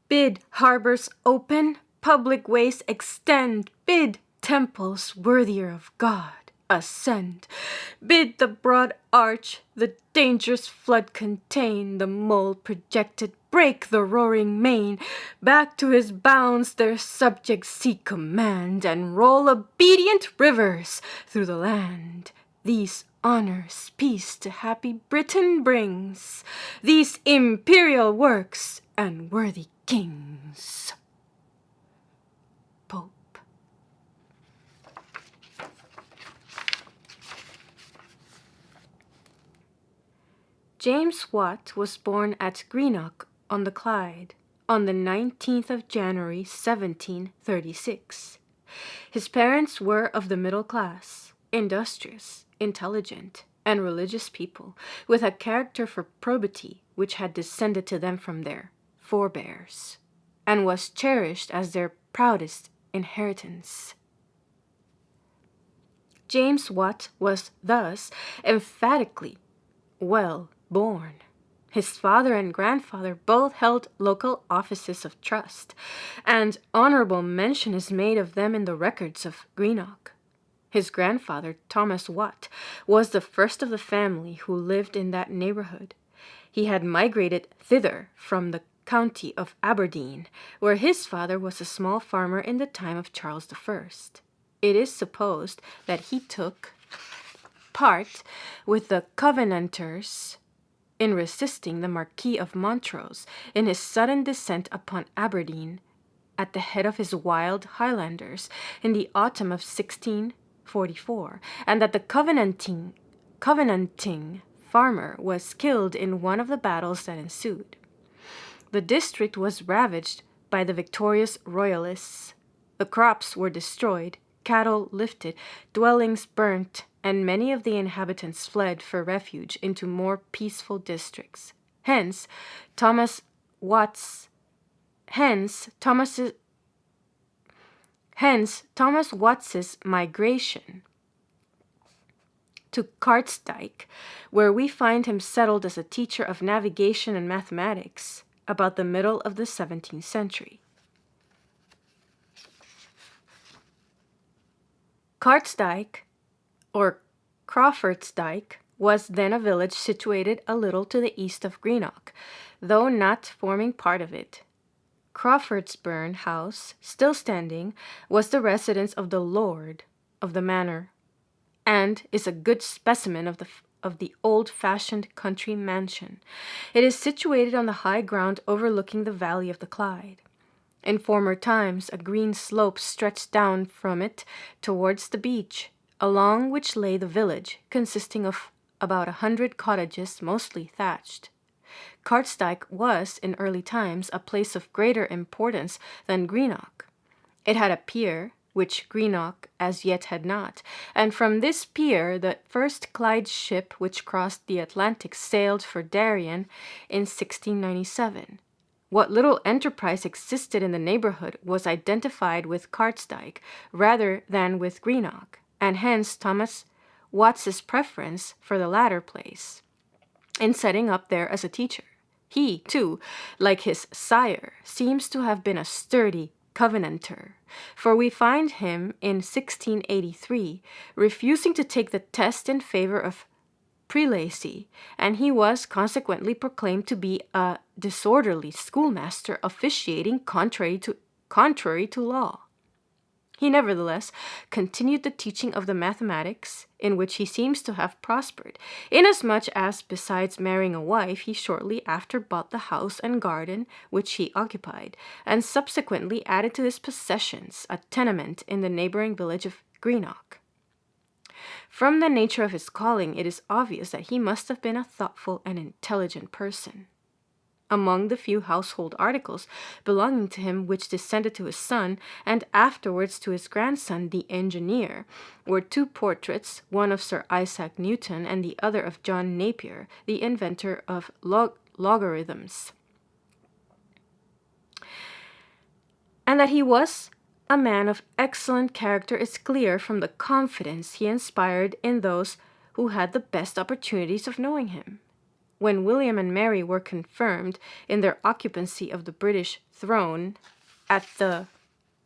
Bid harbors open, public ways extend, bid temples worthier of God ascend. Bid the broad arch the dangerous flood contain, the mole projected break the roaring main. Back to his bounds their subjects seek command, and roll obedient rivers through the land. These honors peace to happy Britain brings, these imperial works and worthy kings. Pope. James Watt was born at Greenock on the Clyde on the 19th of January 1736. His parents were of the middle class, industrious, intelligent, and religious people, with a character for probity which had descended to them from their forebears, and was cherished as their proudest inheritance. James Watt was thus emphatically well born. His father and grandfather both held local offices of trust, and honorable mention is made of them in the records of Greenock. His grandfather, Thomas Watt, was the first of the family who lived in that neighborhood. He had migrated thither from the county of Aberdeen, where his father was a small farmer in the time of Charles I. It is supposed that he took part with the Covenanters in resisting the Marquis of Montrose in his sudden descent upon Aberdeen at the head of his wild Highlanders in the autumn of 1644, and that the Covenanting farmer was killed in one of the battles that ensued. The district was ravaged by the victorious royalists. The crops were destroyed, cattle lifted, dwellings burnt, and many of the inhabitants fled for refuge into more peaceful districts. Hence, Thomas Watts's migration to Cartsdyke, where we find him settled as a teacher of navigation and mathematics about the middle of the 17th century. Cartsdyke, or Crawfordsdyke, was then a village situated a little to the east of Greenock, though not forming part of it. Crawfordsburn House, still standing, was the residence of the lord of the manor, and is a good specimen of the old-fashioned country mansion. It is situated on the high ground overlooking the valley of the Clyde. In former times, a green slope stretched down from it towards the beach, along which lay the village, consisting of about 100 cottages, mostly thatched. Cartsdyke was, in early times, a place of greater importance than Greenock. It had a pier, which Greenock as yet had not, and from this pier the first Clyde ship which crossed the Atlantic sailed for Darien in 1697. What little enterprise existed in the neighborhood was identified with Cartsdyke rather than with Greenock, and hence Thomas Watts's preference for the latter place in setting up there as a teacher. He, too, like his sire, seems to have been a sturdy Covenanter, for we find him in 1683 refusing to take the test in favor of prelacy, and he was consequently proclaimed to be a disorderly schoolmaster officiating contrary to law. He nevertheless continued the teaching of the mathematics, in which he seems to have prospered, inasmuch as, besides marrying a wife, he shortly after bought the house and garden which he occupied, and subsequently added to his possessions a tenement in the neighboring village of Greenock. From the nature of his calling, it is obvious that he must have been a thoughtful and intelligent person. Among the few household articles belonging to him which descended to his son, and afterwards to his grandson, the engineer, were two portraits, one of Sir Isaac Newton and the other of John Napier, the inventor of logarithms. And that he was a man of excellent character is clear from the confidence he inspired in those who had the best opportunities of knowing him. when William and Mary were confirmed in their occupancy of the British throne at the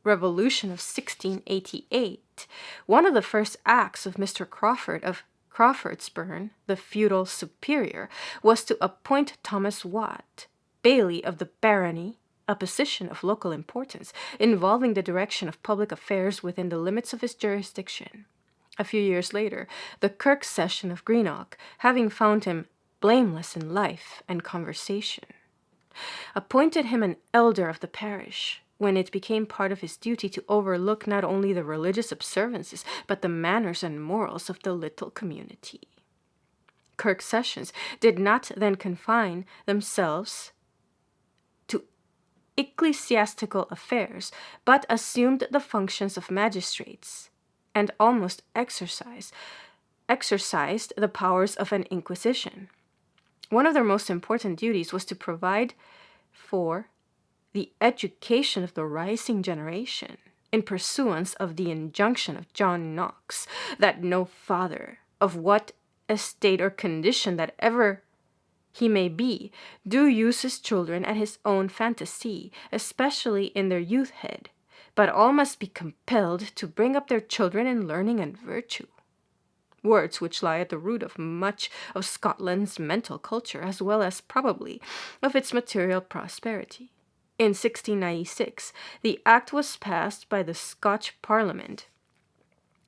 Revolution of 1688, one of the first acts of Mr. Crawford of Crawfordsburn, the feudal superior, was to appoint Thomas Watt, Baillie of the Barony, a position of local importance, involving the direction of public affairs within the limits of his jurisdiction. A few years later, the Kirk Session of Greenock, having found him blameless in life and conversation, appointed him an elder of the parish, when it became part of his duty to overlook not only the religious observances, but the manners and morals of the little community. Kirk Sessions did not then confine themselves to ecclesiastical affairs, but assumed the functions of magistrates, and almost exercised the powers of an inquisition. One of their most important duties was to provide for the education of the rising generation, in pursuance of the injunction of John Knox, that no father, of what estate or condition that ever he may be, do use his children at his own fantasy, especially in their youthhead, but all must be compelled to bring up their children in learning and virtue. Words which lie at the root of much of Scotland's mental culture, as well as probably of its material prosperity. In 1696, the Act was passed by the Scotch Parliament,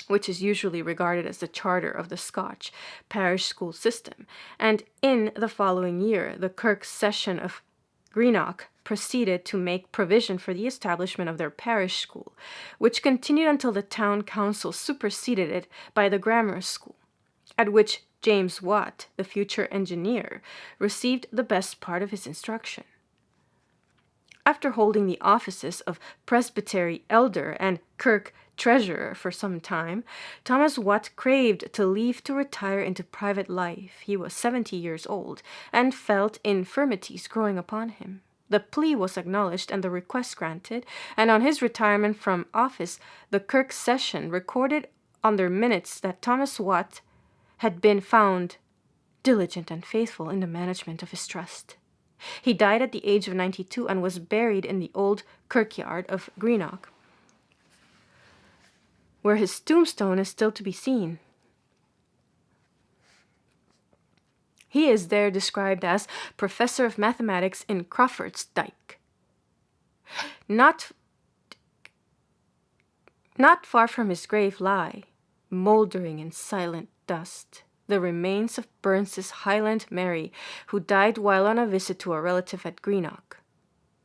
which is usually regarded as the charter of the Scotch parish school system, and in the following year, the Kirk Session of Greenock proceeded to make provision for the establishment of their parish school, which continued until the town council superseded it by the grammar school, at which James Watt, the future engineer, received the best part of his instruction. After holding the offices of presbytery elder and kirk treasurer for some time, Thomas Watt craved to leave to retire into private life. He was 70 years old, and felt infirmities growing upon him. The plea was acknowledged and the request granted, and on his retirement from office, the Kirk Session recorded on their minutes that Thomas Watt had been found diligent and faithful in the management of his trust. He died at the age of 92 and was buried in the old kirkyard of Greenock, where his tombstone is still to be seen. He is there described as Professor of Mathematics in Crawfordsdyke. Not far from his grave lie, mouldering in silent dust, the remains of Burns's Highland Mary, who died while on a visit to a relative at Greenock.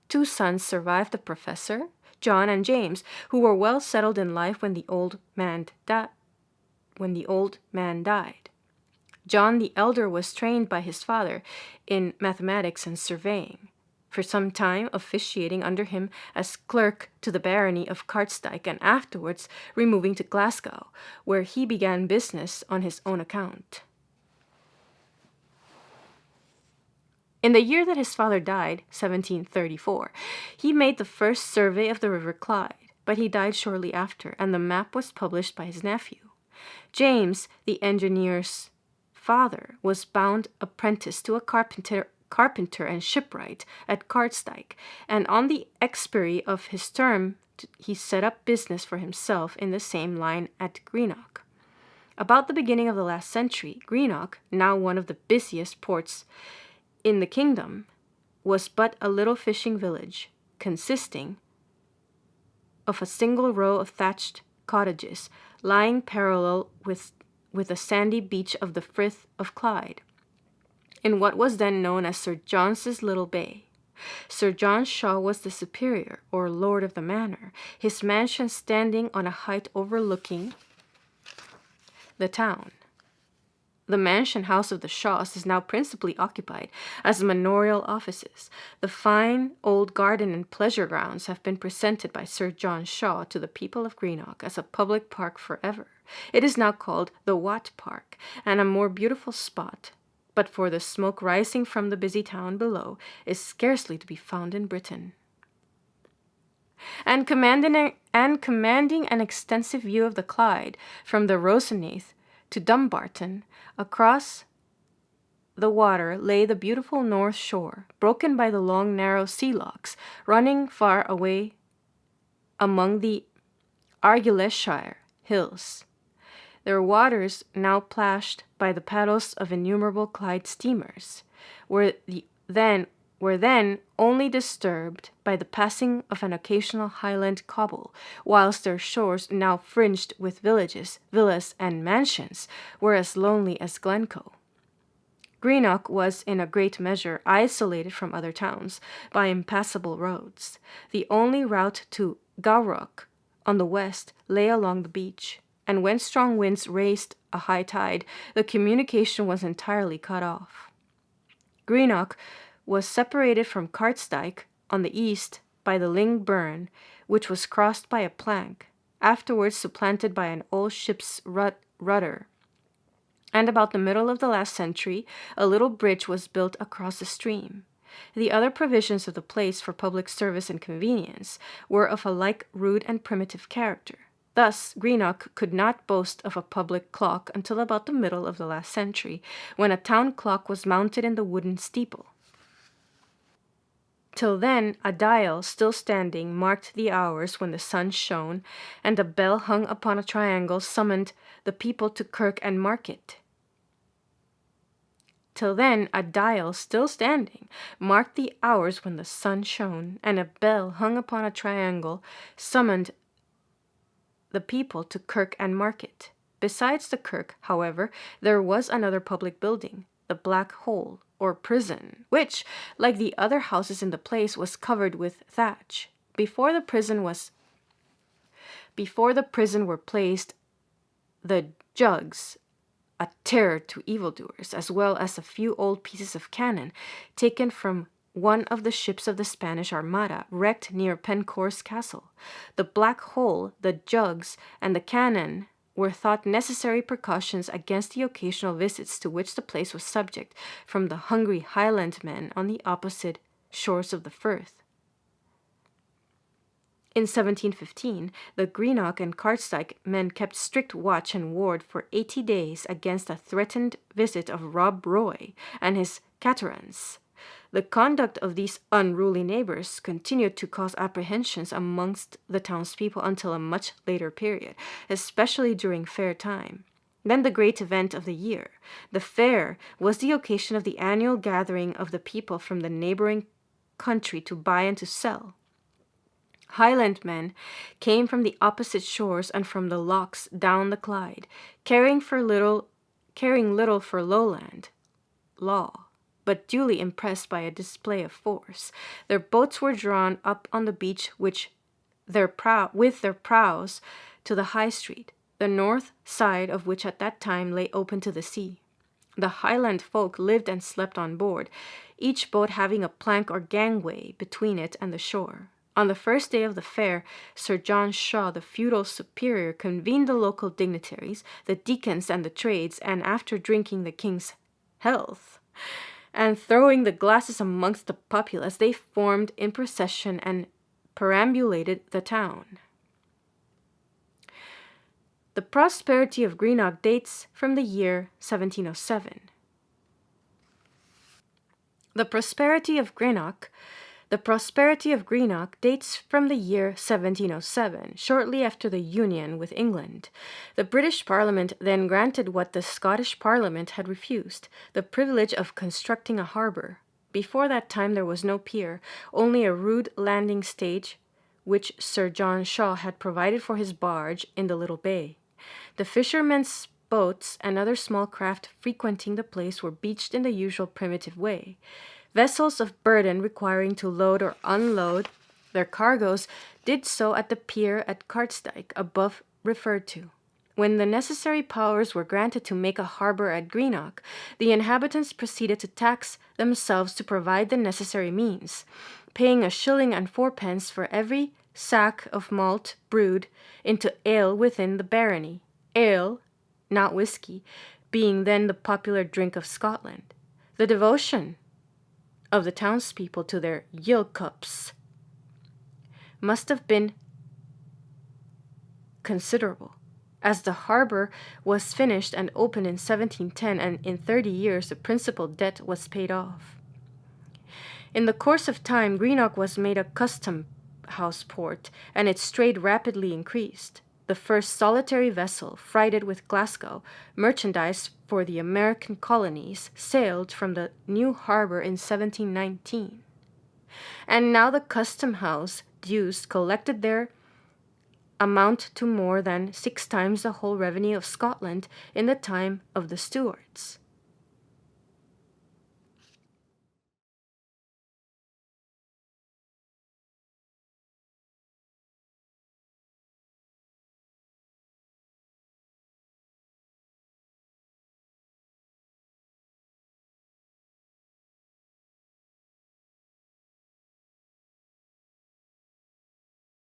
2 sons survived the professor, John and James, who were well settled in life when the old man died. John the elder was trained by his father in mathematics and surveying, for some time officiating under him as clerk to the barony of Cardsdyke, and afterwards removing to Glasgow, where he began business on his own account. In the year that his father died, 1734, he made the first survey of the River Clyde, but he died shortly after, and the map was published by his nephew. James, the engineer's father, was bound apprentice to a carpenter and shipwright at Cardsdyke, and on the expiry of his term he set up business for himself in the same line at Greenock. About the beginning of the last century, Greenock, now one of the busiest ports in the kingdom, was but a little fishing village, consisting of a single row of thatched cottages, lying parallel with the sandy beach of the Frith of Clyde, in what was then known as Sir John's Little Bay. Sir John Shaw was the superior, or lord of the manor, his mansion standing on a height overlooking the town. The mansion house of the Shaws is now principally occupied as manorial offices. The fine old garden and pleasure grounds have been presented by Sir John Shaw to the people of Greenock as a public park forever. It is now called the Watt Park, and a more beautiful spot, but for the smoke rising from the busy town below, is scarcely to be found in Britain. And commanding an extensive view of the Clyde from the Roseneath to Dumbarton, across the water lay the beautiful north shore, broken by the long narrow sea locks, running far away among the Argyllshire hills. Their waters, now plashed by the paddles of innumerable Clyde steamers, were then only disturbed by the passing of an occasional Highland cobble, whilst their shores, now fringed with villages, villas, and mansions, were as lonely as Glencoe. Greenock was in a great measure isolated from other towns by impassable roads. The only route to Gowrock on the west lay along the beach, and when strong winds raised a high tide, the communication was entirely cut off. Greenock was separated from Cartsdyke on the east by the Ling Burn, which was crossed by a plank, afterwards supplanted by an old ship's rudder. And about the middle of the last century, a little bridge was built across the stream. The other provisions of the place for public service and convenience were of a like rude and primitive character. Thus, Greenock could not boast of a public clock until about the middle of the last century, when a town clock was mounted in the wooden steeple. Till then, a dial still standing marked the hours when the sun shone, and a bell hung upon a triangle summoned the people to kirk and market. Till then, a dial still standing marked the hours when the sun shone, and a bell hung upon a triangle summoned the people to kirk and market. Besides the kirk, however, there was another public building, the Black Hole, or prison, which, like the other houses in the place, was covered with thatch. Before the prison were placed the jugs, a terror to evildoers, as well as a few old pieces of cannon taken from one of the ships of the Spanish Armada, wrecked near Pencourse Castle. The Black Hole, the jugs, and the cannon were thought necessary precautions against the occasional visits to which the place was subject from the hungry Highlandmen on the opposite shores of the Firth. In 1715, the Greenock and Cartsdyke men kept strict watch and ward for 80 days against a threatened visit of Rob Roy and his caterans. The conduct of these unruly neighbors continued to cause apprehensions amongst the townspeople until a much later period, especially during fair time. Then the great event of the year. The fair was the occasion of the annual gathering of the people from the neighboring country to buy and to sell. Highlandmen came from the opposite shores and from the lochs down the Clyde, caring little for lowland law, but duly impressed by a display of force. Their boats were drawn up on the beach with their prows to the High Street, the north side of which at that time lay open to the sea. The Highland folk lived and slept on board, each boat having a plank or gangway between it and the shore. On the first day of the fair, Sir John Shaw, the feudal superior, convened the local dignitaries, the deacons and the trades, and after drinking the king's health, and throwing the glasses amongst the populace, they formed in procession and perambulated the town. The prosperity of Greenock dates from the year 1707. The prosperity of Greenock dates from the year 1707, shortly after the union with England. The British Parliament then granted what the Scottish Parliament had refused, the privilege of constructing a harbour. Before that time there was no pier, only a rude landing stage which Sir John Shaw had provided for his barge in the little bay. The fishermen's boats and other small craft frequenting the place were beached in the usual primitive way. Vessels of burden requiring to load or unload their cargoes did so at the pier at Cartsdyke, above referred to. When the necessary powers were granted to make a harbour at Greenock, the inhabitants proceeded to tax themselves to provide the necessary means, paying 1 shilling and 4 pence for every sack of malt brewed into ale within the barony, ale, not whiskey, being then the popular drink of Scotland. The devotion of the townspeople to their yill cups must have been considerable, As the harbor was finished and opened in 1710, and in 30 years the principal debt was paid off. In the course of time, Greenock was made a custom house port, and its trade rapidly increased. The first solitary vessel, freighted with Glasgow merchandise for the American colonies, sailed from the new harbor in 1719. And now the custom house dues collected there amount to more than 6 times the whole revenue of Scotland in the time of the Stuarts.